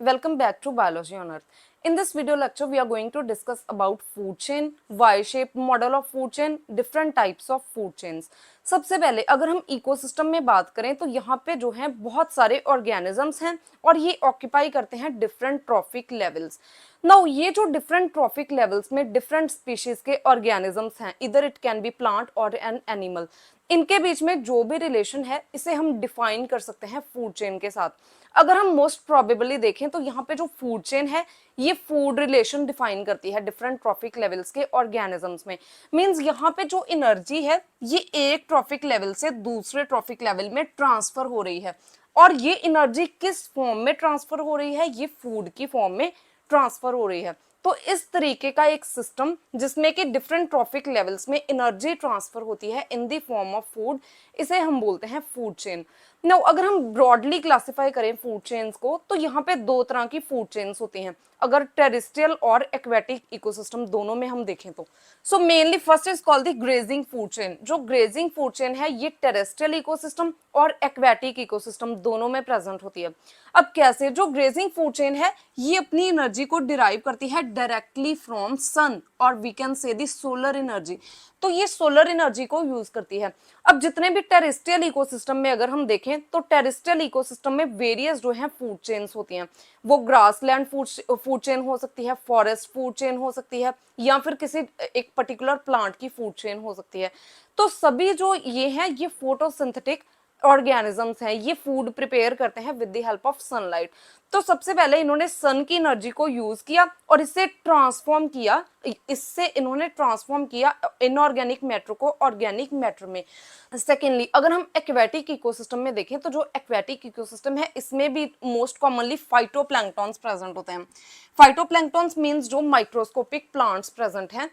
Welcome back to Biology on Earth. In this video lecture, we are going to discuss about food chain, Y-shaped model of food chain, different types of food chains. सबसे पहले अगर हम ecosystem में बात करें तो यहाँ पे जो है बहुत सारे ऑर्गेनिजम्स हैं और ये ऑक्यूपाई करते हैं डिफरेंट ट्रॉफिक लेवल्स. नाउ ये जो डिफरेंट ट्रॉफिक लेवल्स में डिफरेंट स्पीशीज के ऑर्गेनिजम्स हैं, इधर इट कैन बी प्लांट और एन एनिमल, इनके बीच में जो भी रिलेशन है इसे हम डिफाइन कर सकते हैं फूड चेन के साथ. अगर हम मोस्ट प्रोबेबली देखें तो यहाँ पे जो फूड चेन है ये फूड रिलेशन डिफाइन करती है डिफरेंट ट्रॉफिक लेवल्स के ऑर्गेनिजम्स में. मींस यहाँ पे जो एनर्जी है ये एक ट्रॉफिक लेवल से दूसरे ट्रॉफिक लेवल में ट्रांसफर हो रही है और ये एनर्जी किस फॉर्म में ट्रांसफर हो रही है, ये फूड की फॉर्म में ट्रांसफर हो रही है. तो इस तरीके का एक सिस्टम जिसमें कि डिफरेंट ट्रॉफिक लेवल्स में एनर्जी ट्रांसफर होती है in the form of food, इसे हम बोलते हैं फूड चेन. नाउ अगर हम ब्रॉडली क्लासिफाई करें फूड चेन्स को तो यहाँ पे दो तरह की फूड चेन्स होती हैं अगर टेरेस्ट्रियल और एक्वेटिक इकोसिस्टम दोनों में हम देखें तो. So mainly first is called the grazing food chain. जो ग्रेजिंग फूड चेन है ये टेरेस्ट्रियल इकोसिस्टम और एक्वेटिक इकोसिस्टम दोनों में प्रेजेंट होती है. अब कैसे? जो ग्रेजिंग फूड चेन है ये अपनी एनर्जी को डिराइव करती है डायरेक्टली फ्रॉम सन और we can say the solar energy. तो ये सोलर एनर्जी को यूज करती है. अब जितने भी टेरेस्ट्रियल इकोसिस्टम में अगर हम देखें तो टेरेस्ट्रियल इकोसिस्टम में वेरियस जो है फूड चेन्स होती हैं. वो ग्रासलैंड फूड चेन हो सकती है, फॉरेस्ट फूड चेन हो सकती है या फिर किसी एक पर्टिकुलर प्लांट की फूड चेन हो सकती है. तो सभी जो ये है ये फोटोसिंथेटिक ऑर्गेनिजम्स हैं, ये फूड प्रिपेयर करते हैं with the help of sunlight. तो सबसे पहले इन्होंने सन की एनर्जी को यूज किया और इससे इन्होंने ट्रांसफॉर्म किया इनऑर्गेनिक मैटर को ऑर्गेनिक मैटर में. सेकेंडली अगर हम एक्वेटिक इकोसिस्टम में देखें तो जो एक्वेटिक इकोसिस्टम है इसमें भी मोस्ट कॉमनली फाइटोप्लैंक्टॉन्स प्रेजेंट होते हैं. फाइटोप्लैंक्टॉन्स मींस जो माइक्रोस्कोपिक प्लांट्स प्रेजेंट हैं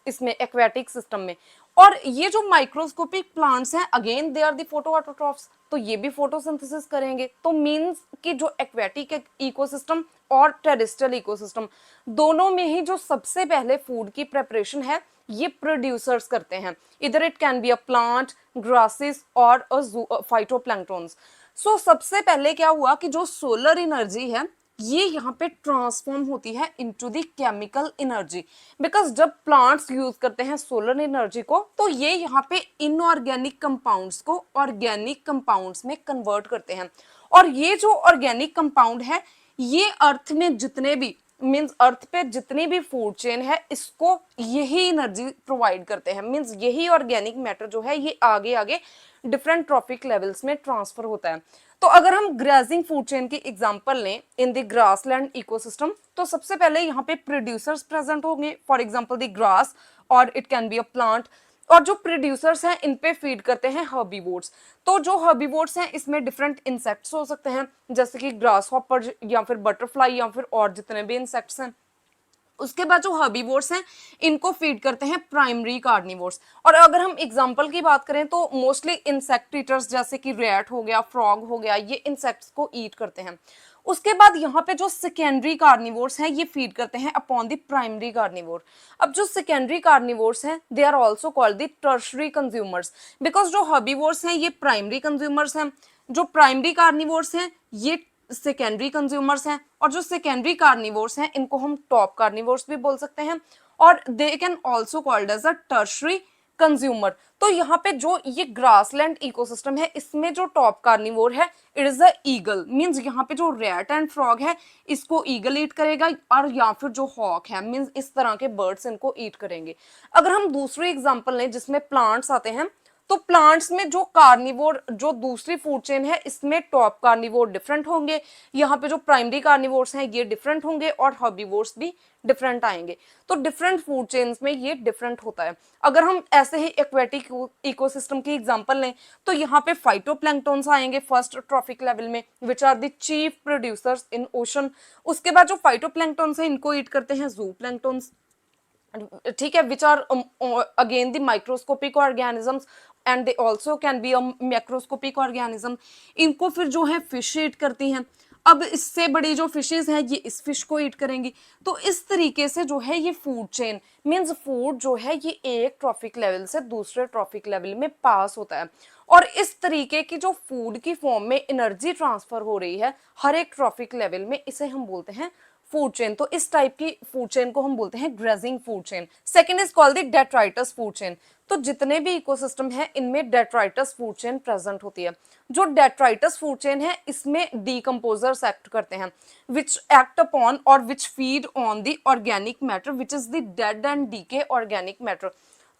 इसमें एक्वेटिक सिस्टम में. और ये जो माइक्रोस्कोपिक प्लांट्स हैं अगेन दे आर दी फोटोऑटोट्रॉफ्स, तो ये भी फोटोसिंथेसिस करेंगे. तो मींस कि जो एक्वेटिक इकोसिस्टम और टेरेस्ट्रियल इकोसिस्टम दोनों में ही जो सबसे पहले फूड की प्रेपरेशन है ये प्रोड्यूसर्स करते हैं. इधर it can be a plant, grasses और फाइटोप्लैंक्टॉन्स. सो सबसे पहले क्या हुआ कि जो सोलर एनर्जी है ये यहाँ पे ट्रांसफॉर्म होती है into the chemical energy. Because जब प्लांट्स यूज करते हैं सोलर एनर्जी को तो ये यहाँ पे इनऑर्गेनिक कंपाउंड्स को ऑर्गेनिक कंपाउंड्स में कन्वर्ट करते हैं. और ये जो ऑर्गेनिक कंपाउंड है ये अर्थ में जितने भी मीन्स अर्थ पे जितनी भी फूड चेन है इसको यही एनर्जी प्रोवाइड करते हैं. मीन्स यही ऑर्गेनिक मैटर जो है ये आगे आगे डिफरेंट ट्रॉफिक लेवल्स में ट्रांसफर होता है. तो अगर हम ग्रासिंग फूड चेन की एग्जांपल लें इन द ग्रासलैंड इकोसिस्टम तो सबसे पहले यहाँ पे प्रोड्यूसर्स प्रेजेंट होंगे, फॉर एग्जांपल द ग्रास और it can be a plant. और जो प्रोड्यूसर्स हैं इन पे फीड करते हैं हर्बीवोर्स. तो जो हर्बीवोर्स हैं इसमें डिफरेंट इंसेक्ट्स हो सकते हैं जैसे कि ग्रास हॉपर या फिर बटरफ्लाई या फिर और जितने भी इंसेक्ट्स हैं. उसके बाद जो हर्बीवोर्स हैं इनको फीड करते हैं प्राइमरी कार्निवोर्स. और अगर हम एग्जांपल की बात करें तो मोस्टली इंसेक्ट ईटर्स जैसे कि रैट हो गया, फ्रॉग हो गया, ये इंसेक्ट्स को ईट करते हैं. उसके बाद यहाँ पे जो सेकेंडरी कार्निवोर्स हैं ये फीड करते हैं अपॉन द प्राइमरी कार्निवोर. अब जो सेकेंडरी कार्निवोर्स हैं they are also called the tertiary consumers. Because जो हर्बीवोर्स हैं ये प्राइमरी कंज्यूमर्स हैं, जो प्राइमरी कार्निवोर्स हैं ये सेकेंडरी कंज्यूमर्स हैं और जो सेकेंडरी कार्निवोर्स हैं इनको हम टॉप कार्निवोर्स भी बोल सकते हैं और they can also called as a tertiary consumer. तो यहाँ पे जो ये ग्रासलैंड इकोसिस्टम है इसमें जो टॉप कार्निवोर है it is a eagle. Means यहाँ पे जो रैट एंड फ्रॉग है इसको ईगल ईट करेगा और या फिर जो हॉक है मींस इस तरह के बर्ड्स इनको ईट करेंगे. अगर हम दूसरी एग्जांपल लें जिसमें प्लांट्स आते हैं तो प्लांट्स में जो कार्निवोर जो दूसरी फूड चेन है इसमें टॉप कार्निवोर डिफरेंट होंगे, यहाँ पे जो प्राइमरी कार्निवोर्स हैं ये डिफरेंट होंगे और हर्बीवोर्स भी डिफरेंट आएंगे. तो डिफरेंट फूड चेन्स में ये डिफरेंट होता है. अगर हम ऐसे ही एक्वेटिक इकोसिस्टम की एग्जांपल लें तो यहाँ पे फाइटोप्लैंक्टॉन्स आएंगे फर्स्ट ट्रॉफिक लेवल में which are the chief producers in ocean. उसके बाद जो फाइटोप्लैंक्टॉन्स हैं इनको ईट करते हैं जू प्लैंक्टॉन्स, ठीक है, which are again the microscopic organisms and they also can be a macroscopic organism. इनको फिर जो है फिश ईट करती हैं. अब इससे बड़ी जो फिशेज हैं ये इस फिश को ईट करेंगी. तो इस तरीके से जो है ये फूड चेन मीन्स फूड जो है ये एक ट्रॉफिक लेवल से दूसरे ट्रॉफिक लेवल में पास होता है. और इस तरीके की जो फूड की फॉर्म में एनर्जी ट्रांसफर हो रही है हर एक ट्रॉफिक लेवल में, इसे हम बोलते हैं फूड चेन। तो इस टाइप की फूड चेन को हम बोलते हैं grazing food chain. Second is called the detritus food chain. तो जितने भी इकोसिस्टम है इनमें डेट्राइटस फूड चेन प्रेजेंट होती है। जो डेट्राइटस फूड चेन है इसमें डीकंपोजर्स एक्ट करते हैं, विच एक्ट अपॉन और which feed on the organic matter which is the dead and decay organic matter.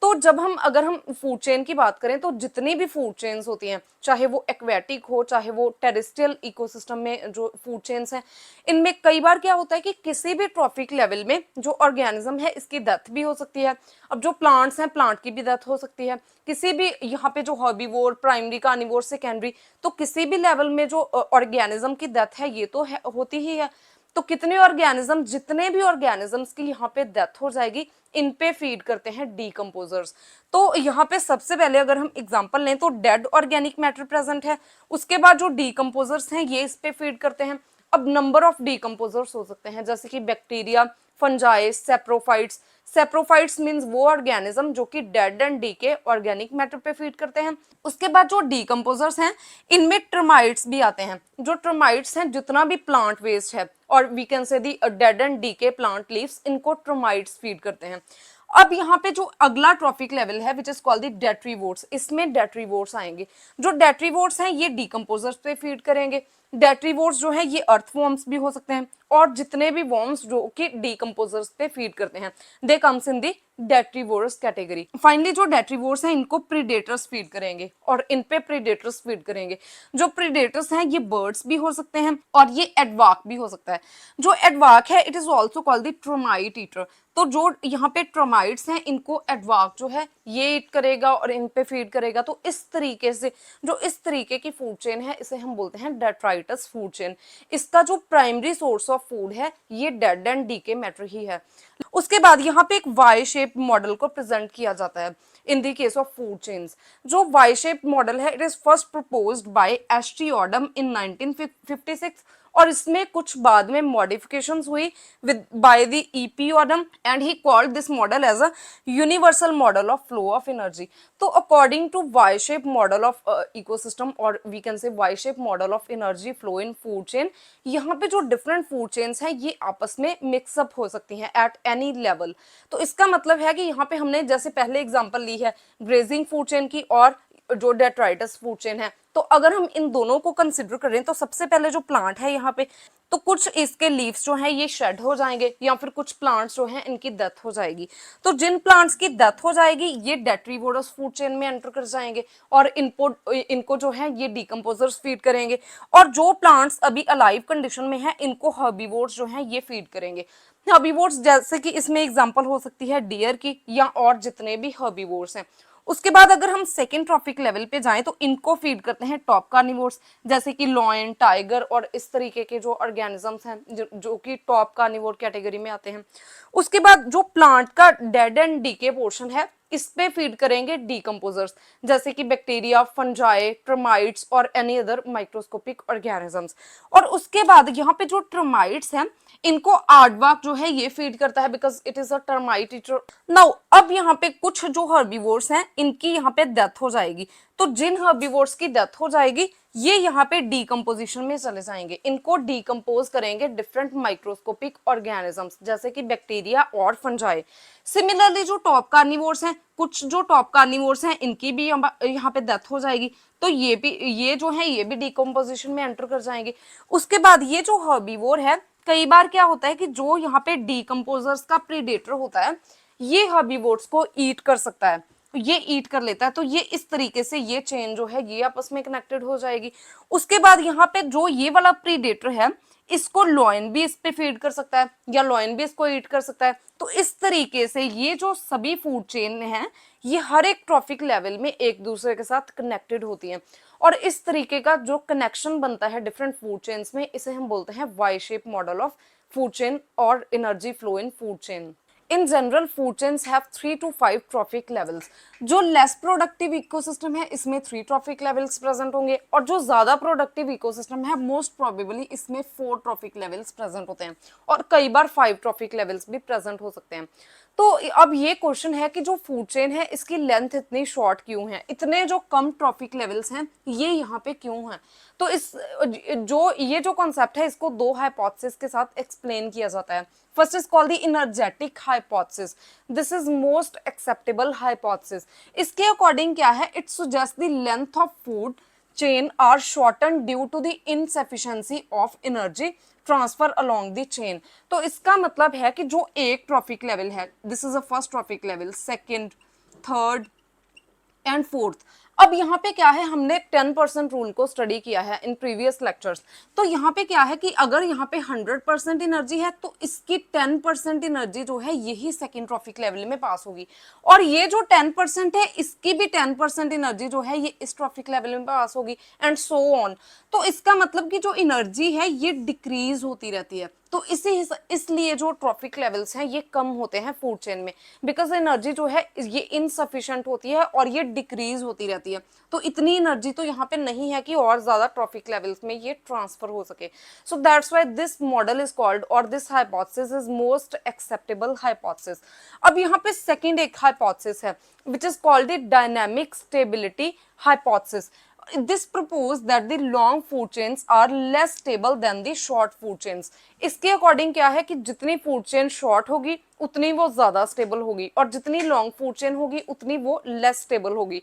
तो जब हम अगर हम फूड चेन की बात करें तो जितनी भी फूड चेन्स होती हैं, चाहे वो एक्वेटिक हो चाहे वो टेरेस्ट्रियल इकोसिस्टम में जो फूड चेन्स हैं, इनमें कई बार क्या होता है कि किसी भी ट्रॉफिक लेवल में जो ऑर्गेनिज्म है इसकी डेथ भी हो सकती है। अब जो प्लांट्स हैं प्लांट की भी डेथ हो सकती है, किसी भी यहाँ पे जो हर्बीवोर, प्राइमरी, कार्निवोर, सेकेंडरी, तो किसी भी लेवल में जो ऑर्गेनिज्म की डेथ है ये तो है, होती ही है। तो कितने ऑर्गेनिज्म, जितने भी ऑर्गेनिजम्स की यहाँ पे डेथ हो जाएगी इन पे फीड करते हैं डीकंपोजर्स। तो यहाँ पे सबसे पहले अगर हम एग्जांपल लें तो डेड ऑर्गेनिक मैटर प्रेजेंट है, उसके बाद जो डीकंपोजर्स हैं ये इस पे फीड करते हैं। अब नंबर ऑफ डीकंपोजर्स हो सकते हैं जैसे कि bacteria, fungi, saprophytes. Saprophytes means वो ऑर्गेनिज्म जो कि dead and decay organic matter पे फीड करते हैं। उसके बाद जो डीकंपोजर्स हैं इनमें टर्माइट्स भी आते हैं। जो टर्माइट्स हैं जितना भी प्लांट वेस्ट है और we can say the dead and decay plant leaves, इनको टर्माइट्स फीड करते हैं। अब यहाँ पे जो अगला ट्रॉफिक लेवल है विच इज कॉल्ड द डेट्रीवोर्ट्स, इसमें डेट्रीवोर्ट्स आएंगे। जो डेट्रीवोर्ट्स हैं ये डीकंपोजर्स पे फीड करेंगे। डेट्रीवोर्ट्स जो है ये अर्थ वॉर्म्स भी हो सकते हैं और जितने भी वॉर्म्स जो कि डीकंपोजर्स पे फीड करते हैं they comes in the detritivores category. Finally जो डेट्रीवोर्स हैं इनको प्रीडेटर्स फीड करेंगे और इन पे प्रीडेटर्स फीड करेंगे। जो प्रीडेटर्स हैं ये बर्ड्स भी हो सकते हैं और ये एडवाक भी हो सकता है। जो एडवाक है it is also called the termite eater. तो जो यहाँ पे ट्रोमाइट्स हैं इनको एडवाक जो है ये ईट करेगा और इन पे फीड करेगा। तो इस तरीके से जो इस तरीके की फूड चेन है इसे हम बोलते हैं डेट्राइटस फूड चेन। इसका जो प्राइमरी सोर्स ऑफ फूड है ये डेड एंड डीके मैटर ही है। उसके बाद यहाँ पे एक वाई शेप मॉडल को प्रेजेंट किया जाता है in the case of food chains. जो वाई शेप मॉडल है it is first proposed by S T. Odum in 1956 और इसमें कुछ बाद में मॉडिफिकेशंस हुई with by the E P. Odum and he called this model as a universal model of flow of energy. तो according to Y shape model of ecosystem और we can say Y shape model of energy flow in food chain, यहाँ पे जो different food chains हैं ये आपस में mix up हो सकती हैं एट एनी लेवल। तो इसका मतलब है कि यहाँ पे हमने जैसे पहले एग्जांपल ली है ग्रेजिंग फूड चेन की और जो डेट्राइटस फूड चेन है, तो अगर हम इन दोनों को कंसिडर करें तो सबसे पहले जो प्लांट है यहाँ पे तो कुछ इसके लीव्स जो हैं ये शेड हो जाएंगे या फिर कुछ प्लांट्स जो हैं इनकी डेथ हो जाएगी। तो जिन प्लांट्स की डेथ हो जाएगी ये डेट्रीवोरस फूड चेन में एंटर कर जाएंगे और इनको जो है ये डीकंपोजर्स फीड करेंगे और जो प्लांट्स अभी अलाइव कंडीशन में है इनको हर्बीवोर्स जो हैं ये फीड करेंगे। हर्बीवोर्स जैसे कि इसमें एग्जांपल हो सकती है डियर की या और जितने भी हर्बीवोर्स हैं। उसके बाद अगर हम सेकेंड ट्रॉफिक लेवल पे जाएं तो इनको फीड करते हैं टॉप कार्निवोर्स जैसे कि लॉयन, टाइगर और इस तरीके के जो ऑर्गेनिजम्स हैं जो कि टॉप कार्निवोर कैटेगरी में आते हैं। उसके बाद जो प्लांट का डेड एंड डीके पोर्शन है इस पे फीड करेंगे डीकंपोजर्स जैसे कि बैक्टीरिया, फंजाई, टर्माइट्स और एनी अदर माइक्रोस्कोपिक ऑर्गेनिजम्स। और उसके बाद यहाँ पे जो टर्माइट्स हैं इनको आर्डवाक जो है ये फीड करता है because it is a termite eater. Now अब यहाँ पे कुछ जो हर्बीवोर्स हैं इनकी यहाँ पे डेथ हो जाएगी। तो जिन हर्बीवोर्स की डेथ हो जाएगी ये यहाँ पे डीकंपोजिशन में चले जाएंगे, इनको डीकंपोज करेंगे डिफरेंट माइक्रोस्कोपिक ऑर्गेनिजम्स जैसे कि बैक्टीरिया और फंजाई। सिमिलरली जो टॉप कार्निवोर्स हैं, कुछ जो टॉप कार्निवोर्स हैं इनकी भी यहाँ पे डेथ हो जाएगी तो ये जो है ये भी डीकंपोजिशन में एंटर कर जाएंगे। उसके बाद ये जो हर्बीवोर है कई बार क्या होता है कि जो यहाँ पे डीकंपोजर्स का प्रीडेटर होता है ये हर्बीवोर्स को ईट कर सकता है, ये ईट कर लेता है। तो ये इस तरीके से ये चेन जो है ये आपस में कनेक्टेड हो जाएगी। उसके बाद यहाँ पे जो ये वाला प्रीडेटर है इसको लॉयन भी इस पे फीड कर सकता है या लॉयन भी इसको ईट कर सकता है। तो इस तरीके से ये जो सभी फूड चेन हैं ये हर एक ट्रॉफिक लेवल में एक दूसरे के साथ कनेक्टेड होती हैं और इस तरीके का जो कनेक्शन बनता है डिफरेंट फूड चेन्स में इसे हम बोलते हैं Y shape model of food chain और energy flow in food chain. In general food chains have 3 to 5 trophic levels. जो लेस प्रोडक्टिव इकोसिस्टम है इसमें 3 ट्रॉफिक लेवल्स प्रेजेंट होंगे, और जो ज्यादा प्रोडक्टिव इकोसिस्टम है मोस्ट प्रोबेबली इसमें 4 ट्रॉफिक लेवल्स प्रेजेंट होते हैं, और कई बार 5 ट्रॉफिक लेवल्स भी प्रेजेंट हो सकते हैं। तो अब ये क्वेश्चन है कि जो फूड चेन है इसकी लेंथ इतनी शॉर्ट क्यों है, इतने जो कम ट्रॉफिक लेवल्स हैं ये यहाँ पे क्यों हैं। तो इस जो कॉन्सेप्ट है इसको दो हाइपोथेसिस के साथ एक्सप्लेन किया जाता है। First is called the energetic hypothesis, this is most acceptable hypothesis. इसके अकॉर्डिंग क्या है, it suggest the length of food chain are shortened due to the insufficiency of energy transfer along the chain। तो इसका मतलब है कि जो एक ट्रॉफिक लेवल है, this is a first trophic level, second, third and fourth. अब यहाँ पे क्या है, हमने 10% रूल को स्टडी किया है इन प्रीवियस लेक्चर्स। तो यहाँ पे क्या है कि अगर यहाँ पे 100% एनर्जी है तो इसकी 10% एनर्जी जो है यही सेकंड ट्रॉफिक लेवल में पास होगी, और ये जो 10% है इसकी भी 10% एनर्जी जो है ये इस ट्रॉफिक लेवल में पास होगी, एंड सो ऑन। तो इसका मतलब कि जो एनर्जी है ये डिक्रीज होती रहती है। तो इसलिए जो ट्रॉफिक लेवल्स हैं ये कम होते हैं फूड चेन में, बिकॉज एनर्जी जो है ये इनसफिशिएंट होती है और ये डिक्रीज होती रहती है। तो इतनी एनर्जी तो यहाँ पे नहीं है कि और ज्यादा ट्रॉफिक लेवल्स में ये ट्रांसफर हो सके। So that's why this model is called, और this hypothesis is most acceptable hypothesis. अब यहाँ पे सेकेंड एक हाइपोथेसिस है which is called the dynamic stability hypothesis. This propose that the long food chains are less stable than the short food chains। इसके according क्या है कि जितनी फूड चेन शॉर्ट होगी उतनी वो ज्यादा स्टेबल होगी, और जितनी लॉन्ग फूड चेन होगी उतनी वो लेस स्टेबल होगी।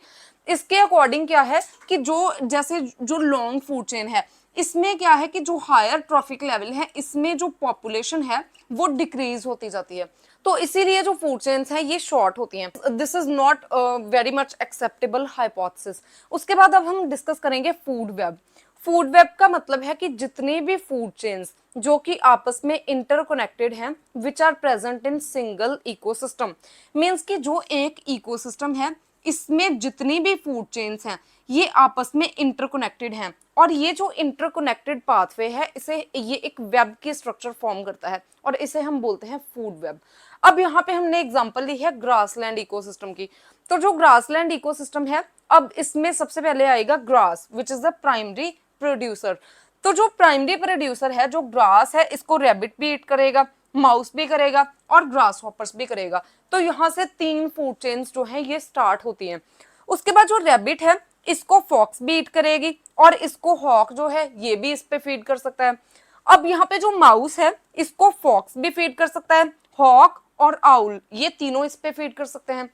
इसके अकॉर्डिंग क्या है कि जैसे जो लॉन्ग फूड चेन है इसमें क्या है कि जो हायर ट्रॉफिक लेवल है इसमें जो पॉपुलेशन है वो डिक्रीज होती जाती है, तो इसीलिए जो फूड चेन्स हैं ये शॉर्ट होती हैं। This is not very much acceptable hypothesis. उसके बाद अब हम डिस्कस करेंगे फूड वेब। फूड वेब का मतलब है कि जितनी भी फूड चेन्स जो कि आपस में इंटरकनेक्टेड हैं which are present in single ecosystem, means कि जो एक इकोसिस्टम है इसमें जितनी भी फूड चेन्स हैं ये आपस में इंटरकनेक्टेड हैं, और ये जो इंटरकनेक्टेड पाथवे है इसे ये एक वेब की स्ट्रक्चर फॉर्म करता है, और इसे हम बोलते हैं फूड वेब। अब यहाँ पे हमने एग्जांपल ली है ग्रासलैंड इकोसिस्टम की। तो जो ग्रासलैंड इकोसिस्टम है, अब इसमें सबसे पहले आएगा grass which is the primary producer. तो जो प्राइमरी प्रोड्यूसर है, जो ग्रास है, इसको रैबिट भी ईट करेगा, माउस भी करेगा और ग्रास हॉपर्स भी करेगा। तो यहाँ से 3 फूड चेन्स जो है ये स्टार्ट होती हैं। उसके बाद जो रैबिट है इसको फॉक्स भी ईट करेगी, और इसको हॉक जो है ये भी इस पे फीड कर सकता है। अब यहाँ पे जो माउस है इसको फॉक्स भी फीड कर सकता है, हॉक और आउल ये तीनों इस पे फीड कर सकते हैं।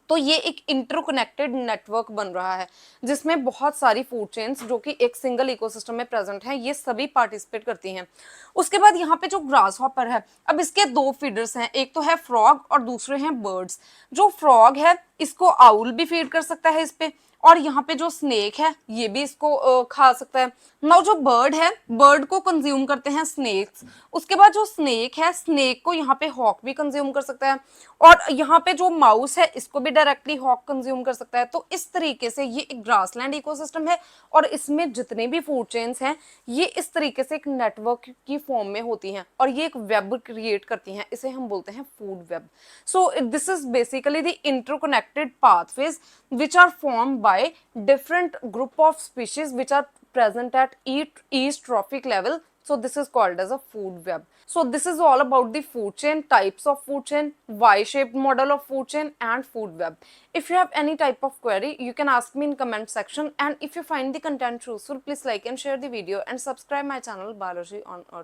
तो ये एक इंटरकनेक्टेड नेटवर्क बन रहा है जिसमें बहुत सारी फूड चेन्स जो कि एक सिंगल इकोसिस्टम में प्रेजेंट हैं ये सभी पार्टिसिपेट करती हैं। उसके बाद यहाँ पे जो ग्रास हॉपर है, अब इसके 2 फीडर्स हैं, एक तो है फ्रॉग और दूसरे हैं बर्ड्स। जो फ्रॉग है इसको आउल भी फीड कर सकता है इस पे, और यहाँ पे जो स्नेक है ये भी इसको खा सकता है। नाउ जो बर्ड है, बर्ड को कंज्यूम करते हैं स्नेक्स। उसके बाद जो स्नेक है, स्नेक को यहाँ पे हॉक भी कंज्यूम कर सकता है, और यहाँ पे जो माउस है इसको भी डायरेक्टली हॉक कंज्यूम कर सकता है। तो इस तरीके से ये एक ग्रासलैंड इकोसिस्टम है, और इसमें जितने भी फूड चेन्स हैं ये इस तरीके से एक नेटवर्क की फॉर्म में होती हैं, और ये एक वेब क्रिएट करती हैं, इसे हम बोलते हैं food web. So this is basically the interconnected pathways which are formed by different group of species which are present at each trophic level. So this is called as a food web. So this is all about the food chain, types of food chain, Y-shaped model of food chain and food web. If you have any type of query, you can ask me in comment section, and if you find the content useful, please like and share the video and subscribe my channel Biology on Earth.